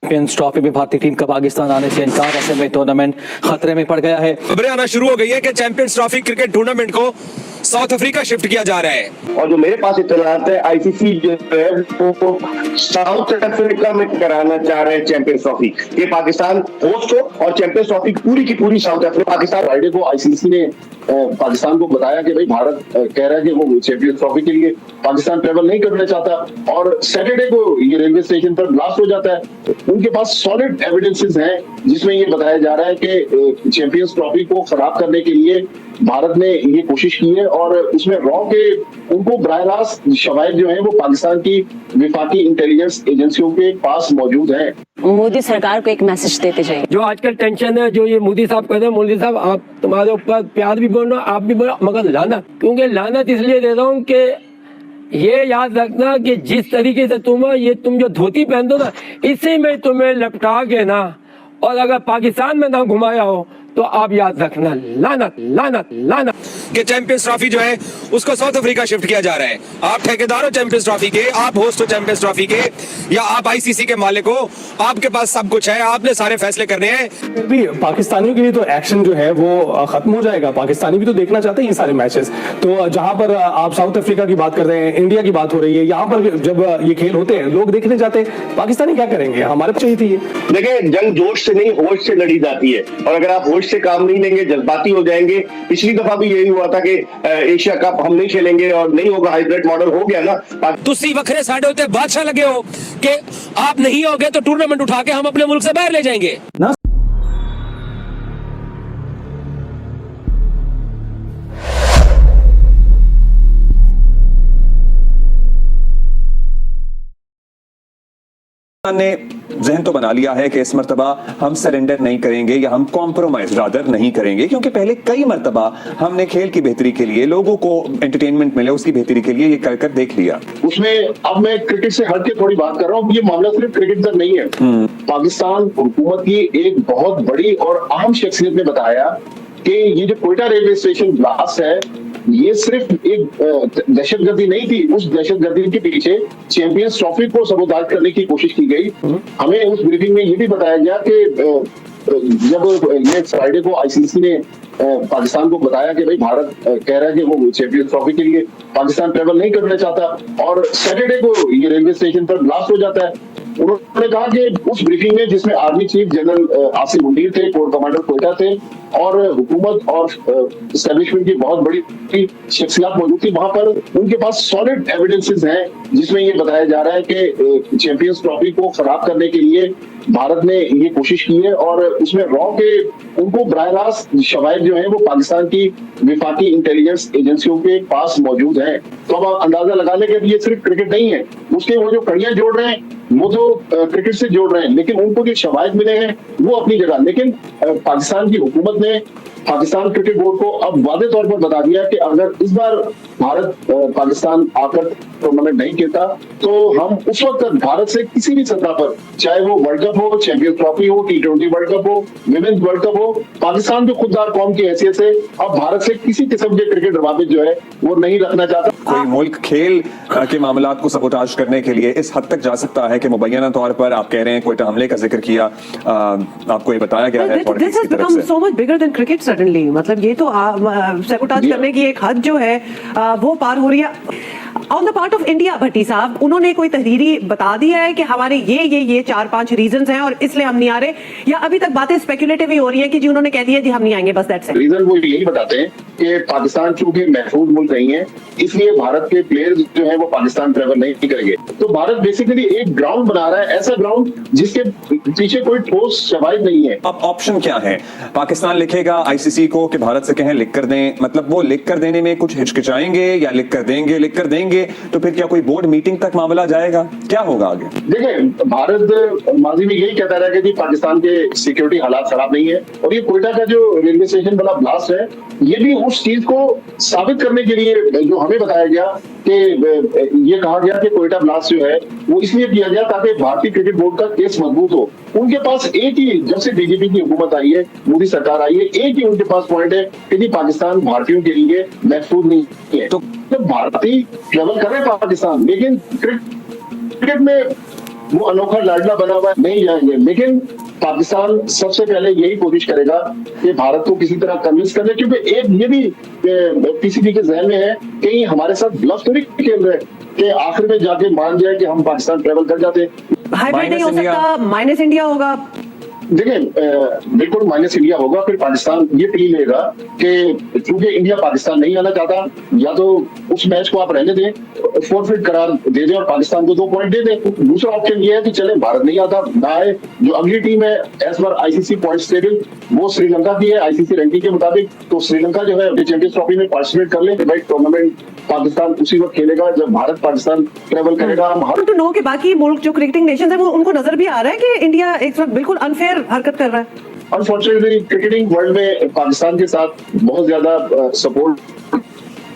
Champions trophy में भारतीय team का पाकिस्तान आने से इनकार, ऐसे में टूर्नामेंट खतरे में पड़ गया है। खबरें आना शुरू हो गई है कि चैंपियंस ट्रॉफी क्रिकेट टूर्नामेंट को साउथ अफ्रीका शिफ्ट किया जा रहा है। और जो मेरे पास इत्तलात है, आईसीसी जो है वो साउथ अफ्रीका में कराना चाह रहे हैं चैंपियंस ट्रॉफी। ये पाकिस्तान होस्ट हो और चैंपियंस ट्रॉफी पूरी की पूरी साउथ अफ्रीका। पाकिस्तान फ्राइडे को आईसीसी ने पाकिस्तान को बताया कि भाई भारत कह रहा है कि वो चैंपियंस ट्रॉफी के लिए पाकिस्तान ट्रेवल नहीं करना चाहता, और सैटरडे को ये रेलवे स्टेशन पर ब्लास्ट हो जाता है। उनके पास सॉलिड एविडेंसेस हैं जिसमें ये बताया जा रहा है कि चैंपियंस ट्रॉफी को खराब करने के लिए भारत ने ये कोशिश की है, और उसमें रॉ के उनको बराह रास्त शवाहिद जो है वो पाकिस्तान की विफाकी इंटेलिजेंस एजेंसियों के पास मौजूद हैं। मोदी सरकार को एक मैसेज देते जाइए। जो आजकल टेंशन है, जो ये मोदी साहब कहते हैं, मोदी साहब आप तुम्हारे ऊपर प्यार भी बोल रहे हो, आप भी बोलो, मगर लानत, क्योंकि लानत इसलिए दे रहा हूँ कि ये याद रखना कि जिस तरीके से तुम जो धोती पहनते हो ना, इसी में तुम्हें लपटा के ना, और अगर पाकिस्तान में ना घुमाया हो तो आप याद रखना, लानत लानत लानत। कि चैंपियंस ट्रॉफी जो है उसको साउथ अफ्रीका शिफ्ट किया जा रहा है। आप ठेकेदार हो चैंपियंस ट्रॉफी के, आप होस्ट हो चैंपियंस ट्रॉफी के, या आप आईसीसी के मालिक हो, आपके पास सब कुछ है, आपने सारे फैसले करने हैं। फिर भी पाकिस्तानियों के लिए तो एक्शन जो है वो खत्म हो जाएगा। पाकिस्तानी भी तो देखना चाहते हैं ये सारे मैचेस। तो जहां पर आप साउथ अफ्रीका की बात कर रहे हैं, इंडिया की बात हो रही है, यहाँ पर जब ये खेल होते हैं लोग देखने जाते हैं, पाकिस्तानी क्या करेंगे? हमारे को चाहिए थी ये। देखिए, जंग जोश से नहीं होश से लड़ी जाती है, और अगर आप होश से काम नहीं लेंगे, जज्बाती हो जाएंगे। पिछली दफा भी यही हुआ था कि एशिया कप हम नहीं खेलेंगे और नहीं होगा, हाइब्रिड मॉडल हो गया ना। तुसी वखरे साडे होते बादशाह लगे हो कि आप नहीं होगे तो टूर्नामेंट उठा के हम अपने मुल्क से बाहर ले जाएंगे ना। ने जहन तो बना लिया है कि इस मर्तबा हम सरेंडर नहीं करेंगे, या हम कॉम्प्रोमाइज रादर नहीं करेंगे, क्योंकि पहले कई मर्तबा हमने खेल की बेहतरी के लिए, लोगों को एंटरटेनमेंट मिले उसकी बेहतरी के लिए ये कर देख लिया। उसमें अब मैं क्रिकेट से हट के थोड़ी बात कर रहा हूँ। ये मामला सिर्फ क्रिकेट तक नहीं है। पाकिस्तान हुकूमत की एक बहुत बड़ी और अहम शख्सियत ने बताया कि ये जो कोयटा रेलवे स्टेशन ब्लास्ट है, ये सिर्फ एक दहशतगर्दी नहीं थी। उस दहशतगर्दी के पीछे चैंपियंस ट्रॉफी को सबोताज करने की कोशिश की गई। हमें उस ब्रीफिंग में ये भी बताया गया कि जब ये फ्राइडे को आईसीसी ने पाकिस्तान को बताया कि भाई भारत कह रहा है कि वो चैंपियंस ट्रॉफी के लिए पाकिस्तान ट्रेवल नहीं करना चाहता, और सैटरडे को ये रेलवे स्टेशन पर ब्लास्ट हो जाता है। उन्होंने कहा कि उस ब्रीफिंग में, जिसमें army chief general Asim Munir थे, कोर कमांडर कोयटा थे, और हुकूमत और एस्टेब्लिशमेंट की बहुत बड़ी शख्सियत मौजूद थी, वहां पर उनके पास सॉलिड एविडेंसेस हैं जिसमें ये बताया जा रहा है कि चैंपियंस ट्रॉफी को खराब करने के लिए भारत ने ये कोशिश की है, और उसमें रॉ के उनको बराह रास्त शवाहिद जो है वो पाकिस्तान की विफाकी इंटेलिजेंस एजेंसियों के पास मौजूद हैं। तो अब अंदाजा लगा लें कि ये सिर्फ क्रिकेट नहीं है, उसके वो जो कड़ियां जोड़ रहे हैं वो तो क्रिकेट से जोड़ रहे हैं, लेकिन उनको जो शवाहिद मिले हैं वो अपनी जगह। लेकिन पाकिस्तान की हुकूमत ने पाकिस्तान क्रिकेट बोर्ड को अब वादे तौर पर बता दिया कि अगर इस बार भारत पाकिस्तान आकर टूर्नामेंट नहीं खेलता तो हम उस वक्त तक भारत से किसी भी सतह पर, चाहे वो वर्ल्ड कप हो, चैंपियंस ट्रॉफी हो, T20 वर्ल्ड कप हो, विमेंस वर्ल्ड कप हो, पाकिस्तान जो खुददार कौम की हैसियत से अब भारत से किसी किस्म के क्रिकेट रवाबित जो है वो नहीं रखना चाहता। कोई मुल्क खेल के मामलात को सबोटाज करने के लिए इस हद तक जा सकता है कि मुबैना तौर पर आप कह रहे हैं कोयटा हमले का जिक्र किया, आपको ये बताया गया है this has become so much bigger than cricket suddenly. मतलब ये तो सबोटाज करने की एक हद जो है वो पार हो रही है on the part of India. Bhatti साहब, उन्होंने कोई तहरीरी बता दिया है कि हमारे ये 4-5 रीजंस हैं और इसलिए हम नहीं आ रहे, या अभी तक बातें स्पेकुलेटिव ही हो रही हैं कि जी उन्होंने कह दिया जी हम नहीं आएंगे, बस दैट्स इट? रीजन वो यही बताते हैं कि पाकिस्तान चूंकि महफूज मुल्क नहीं है, इसलिए भारत के प्लेयर्स जो है वो पाकिस्तान ट्रेवल नहीं करेंगे। तो भारत बेसिकली एक ग्राउंड बना रहा है, ऐसा ग्राउंड जिसके पीछे कोई ठोस शवाहिद नहीं है। अब ऑप्शन क्या है? पाकिस्तान लिखेगा आईसीसी को कि भारत से कहें लिख कर दें, मतलब वो लिख कर देने में कुछ हिचकिचाएंगे, या लिख कर देंगे तो फिर क्या कोई बोर्ड मीटिंग तक मामला जाएगा? क्या होगा आगे? देखिए, भारत माजी में यही कहता रहा कि पाकिस्तान के सिक्योरिटी हालात खराब नहीं है, और ये कोयटा का जो रेलवे स्टेशन वाला ब्लास्ट है ये भी उस चीज को साबित करने के लिए जो हमें बताया गया कि ये कहा गया कि कोयटा ब्लास्ट जो है वो इसलिए किया गया ताकि भारतीय क्रिकेट बोर्ड का केस मजबूत हो। उनके पास एक ही, जब से बीजेपी की हुकूमत आई है, मोदी सरकार आई है, एक ही उनके पास पॉइंट है कि पाकिस्तान भारतीयों के लिए महफूज नहीं है। तो भारतीय ट्रेवल कर रहे हैं पाकिस्तान, लेकिन क्रिकेट में वो अनोखा लाडला बना हुआ है, नहीं जाएंगे। लेकिन पाकिस्तान सबसे पहले यही कोशिश करेगा कि भारत को किसी तरह कन्विंस कर ले, क्योंकि एक ये भी पीसीबी के जहन में है कहीं हमारे साथ ब्लफ तो नहीं खेल रहे कि आखिर में जाके मान जाए कि हम पाकिस्तान ट्रेवल कर जाते। हाइब्रिड नहीं हो सकता, माइनस इंडिया होगा। देखिए बिल्कुल माइनस इंडिया होगा। फिर पाकिस्तान ये प्ली लेगा कि चूंकि इंडिया पाकिस्तान नहीं आना चाहता, या तो उस मैच को आप रहने दें, फोरफिट करार दे दें और पाकिस्तान को 2 पॉइंट दे दें। दूसरा ऑप्शन ये है कि चले भारत नहीं आता, ना आए। जो अगली टीम है as per ICC points table वो श्रीलंका की है आईसीसी रैंकिंग के मुताबिक, तो श्रीलंका जो है चैंपियंस ट्रॉफी में पार्टिसिपेट कर ले। भाई टूर्नामेंट पाकिस्तान उसी वक्त खेलेगा जब भारत पाकिस्तान ट्रेवल करेगा। हम हर तो नो के बाकी मुल्क जो क्रिकेटिंग नेशन है वो उनको नजर भी आ रहा है कि इंडिया एक वक्त बिल्कुल अनफेयर हरकत कर रहा है। अनफॉर्चुनेटली क्रिकेटिंग वर्ल्ड में पाकिस्तान के साथ बहुत ज्यादा सपोर्ट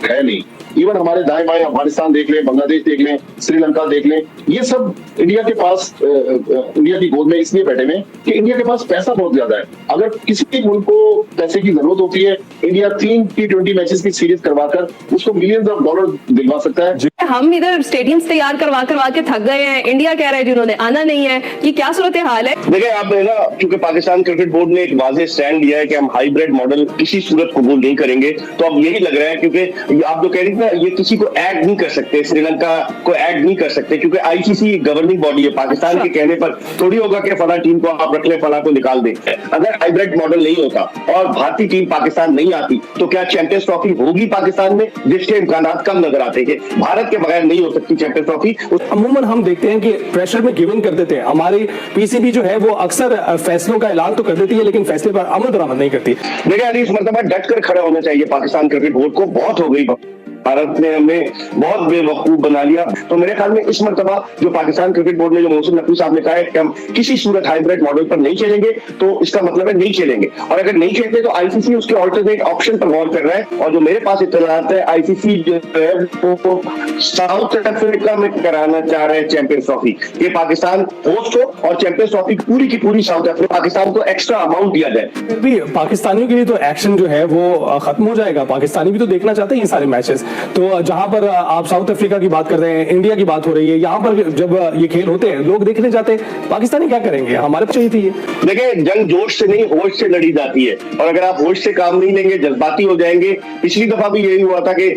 है नहीं। इवन हमारे दाएं बाएं अफगानिस्तान देख लें, बांग्लादेश देख लें, श्रीलंका देख लें, ये सब इंडिया के पास इंडिया की गोद में इसलिए बैठे हुए कि इंडिया के पास पैसा बहुत ज्यादा है। अगर किसी भी मुल्क को पैसे की जरूरत होती है, इंडिया 3 T20 मैचेस की सीरीज करवाकर उसको मिलियंस ऑफ डॉलर दिलवा सकता है। हम इधर स्टेडियम्स तैयार करवा करवा के थक गए हैं, इंडिया कह रहा है जिन्होंने आना नहीं है, ये क्या सूरत हाल है? देखिए आप है ना, क्योंकि पाकिस्तान क्रिकेट बोर्ड ने एक वाज़ेह स्टैंड लिया है कि हम हाइब्रिड मॉडल किसी सूरत कबूल नहीं करेंगे, तो अब यही लग रहा है क्योंकि आप जो कह रही थी ना, ये किसी को ऐड नहीं कर सकते, श्रीलंका को ऐड नहीं कर सकते, क्योंकि आईसीसी गवर्निंग बॉडी है। पाकिस्तान के कहने पर थोड़ी होगा कि फला टीम को आप रख ले, फला को निकाल दे। अगर हाइब्रिड मॉडल नहीं होता और भारतीय टीम पाकिस्तान नहीं आती, तो क्या चैंपियंस ट्रॉफी होगी पाकिस्तान में, जिसके इम्कान कम नजर आते हैं। भारत के बगैर नहीं हो सकती चैंपियंस ट्रॉफी। अमूमन हम देखते हैं कि प्रेशर में गिवन कर देते हैं। हमारी पीसीबी जो है वो अक्सर फैसलों का ऐलान तो कर देती है, लेकिन फैसले पर अमल दरामद नहीं करती। देखिए अली, इस मरतबा डट कर खड़ा होना चाहिए पाकिस्तान क्रिकेट बोर्ड को। बहुत हो गई, भारत ने हमें बहुत बेवकूफ बना लिया। तो मेरे ख्याल में इस मरतबा जो पाकिस्तान क्रिकेट बोर्ड ने, जो मोहसिन नकवी साहब ने कहा है कि हम किसी सूरत हाइब्रिड मॉडल पर नहीं खेलेंगे, तो इसका मतलब है नहीं खेलेंगे। और अगर नहीं खेलते तो आईसीसी उसके ऑल्टरनेट ऑप्शन पर गौर कर रहा है। और जो मेरे पास इत्तलात है, आईसीसी जो है वो साउथ अफ्रीका में कराना चाह रहे हैं चैंपियंस ट्रॉफी। ये पाकिस्तान होस्ट हो और चैंपियंस ट्रॉफी पूरी की पूरी साउथ अफ्रीका, पाकिस्तान को एक्स्ट्रा अमाउंट दिया जाए। फिर भी पाकिस्तानियों के लिए तो एक्शन जो है वो खत्म हो जाएगा। पाकिस्तानी भी तो देखना चाहते हैं ये सारे मैचेस। तो जहां पर आप साउथ अफ्रीका की बात कर रहे हैं, इंडिया की बात हो रही है, यहाँ पर जब ये खेल होते हैं लोग देखने जाते हैं, पाकिस्तानी क्या करेंगे? हमारे पे चाहिए थी ये। देखिए जंग जोश से नहीं होश से लड़ी जाती है, और अगर आप होश से काम नहीं लेंगे, जज्बाती हो जाएंगे। पिछली दफा भी यही हुआ था कि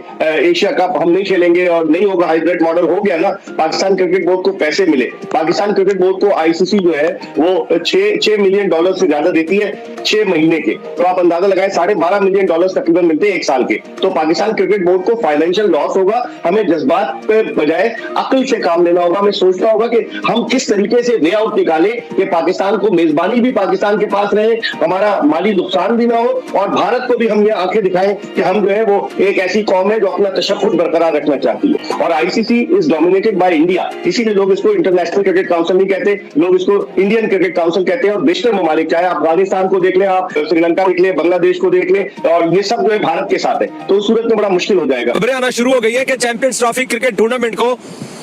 एशिया कप हम नहीं खेलेंगे और नहीं होगा, हाइब्रिड मॉडल हो गया ना। पाकिस्तान क्रिकेट बोर्ड को पैसे मिले, पाकिस्तान क्रिकेट बोर्ड को आईसीसी जो है वो 6 मिलियन डॉलर से ज्यादा देती है 6 महीने के। तो आप अंदाजा लगाएं, 12.5 मिलियन डॉलर तकरीबन मिलते हैं 1 साल के। तो पाकिस्तान क्रिकेट बोर्ड को फाइनेंशियल लॉस होगा। हमें जज्बात पे बजाय अक्ल से काम लेना होगा। हमें सोचना होगा कि हम किस तरीके से वे आउट निकालें कि पाकिस्तान को मेजबानी भी पाकिस्तान के पास रहे, हमारा माली नुकसान भी ना हो, और भारत को भी हम ये आंखें दिखाएं कि हम जो है वो एक ऐसी कौम है जो अपना तशक्कुर बरकरार रखना चाहती है। और ICC is dominated by India, इसीलिए लोग इसको इंटरनेशनल क्रिकेट काउंसिल नहीं कहते, लोग इसको इंडियन क्रिकेट काउंसिल कहते हैं। और बेशतर ममालिक, चाहे अफगानिस्तान को देख लें, आप श्रीलंका देख लें, बांग्लादेश को देख लें, और ये सब जो है भारत के साथ है, तो उस सूरत में बड़ा मुश्किल हो जाएगा। खबरें आना शुरू हो गई है कि चैंपियंस ट्रॉफी क्रिकेट टूर्नामेंट को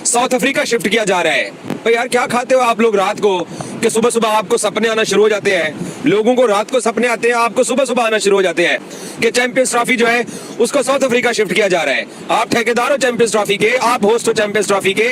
साउथ अफ्रीका शिफ्ट किया जा रहा है। भाई यार, क्या खाते हो आप लोग रात को कि सुबह सुबह आपको सपने आना शुरू हो जाते हैं? लोगों को रात को सपने आते हैं, आपको सुबह सुबह आना शुरू हो जाते हैं कि चैंपियंस ट्रॉफी जो है उसको साउथ अफ्रीका शिफ्ट किया जा रहा है। आप ठेकेदार हो चैंपियंस ट्रॉफी के, आप होस्ट हो चैंपियंस ट्रॉफी के,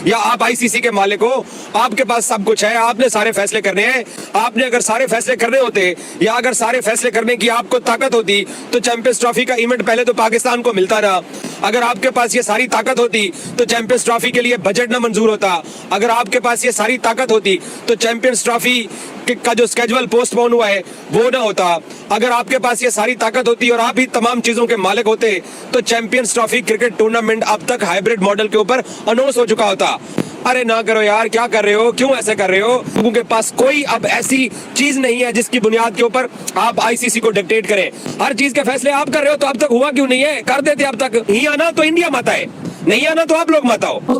या आप आईसीसी के मालिक हो। आपके पास सब कुछ है, आपने सारे फैसले करने हैं। आपने अगर सारे फैसले करने होते, या अगर सारे फैसले करने की आपको ताकत होती, तो चैंपियंस ट्रॉफी का इवेंट पहले तो पाकिस्तान को मिलता ना। अगर आपके पास ये सारी ताकत होती तो चैंपियंस ट्रॉफी के लिए बजट ना मंजूर होता। अगर आपके पास ये सारी ताकत होती तो चैंपियंस ट्रॉफी का जो स्केड्यूल पोस्टपोन हुआ है वो ना होता। अगर आपके पास ये सारी ताकत होती और आप ही तमाम चीजों के मालिक होते, तो चैंपियंस ट्रॉफी क्रिकेट टूर्नामेंट अब तक हाइब्रिड मॉडल के ऊपर अनाउंस हो चुका होता। अरे ना करो यार, क्या कर रहे हो? क्यों ऐसे कर रहे हो? लोगों के पास कोई अब ऐसी चीज नहीं है जिसकी बुनियाद के ऊपर आप आईसीसी को डिक्टेट करें। हर चीज के फैसले आप कर रहे हो, तो अब तक हुआ क्यों नहीं है? कर देते अब तक। नहीं आना तो इंडिया माता है, नहीं आना तो आप लोग माता हो।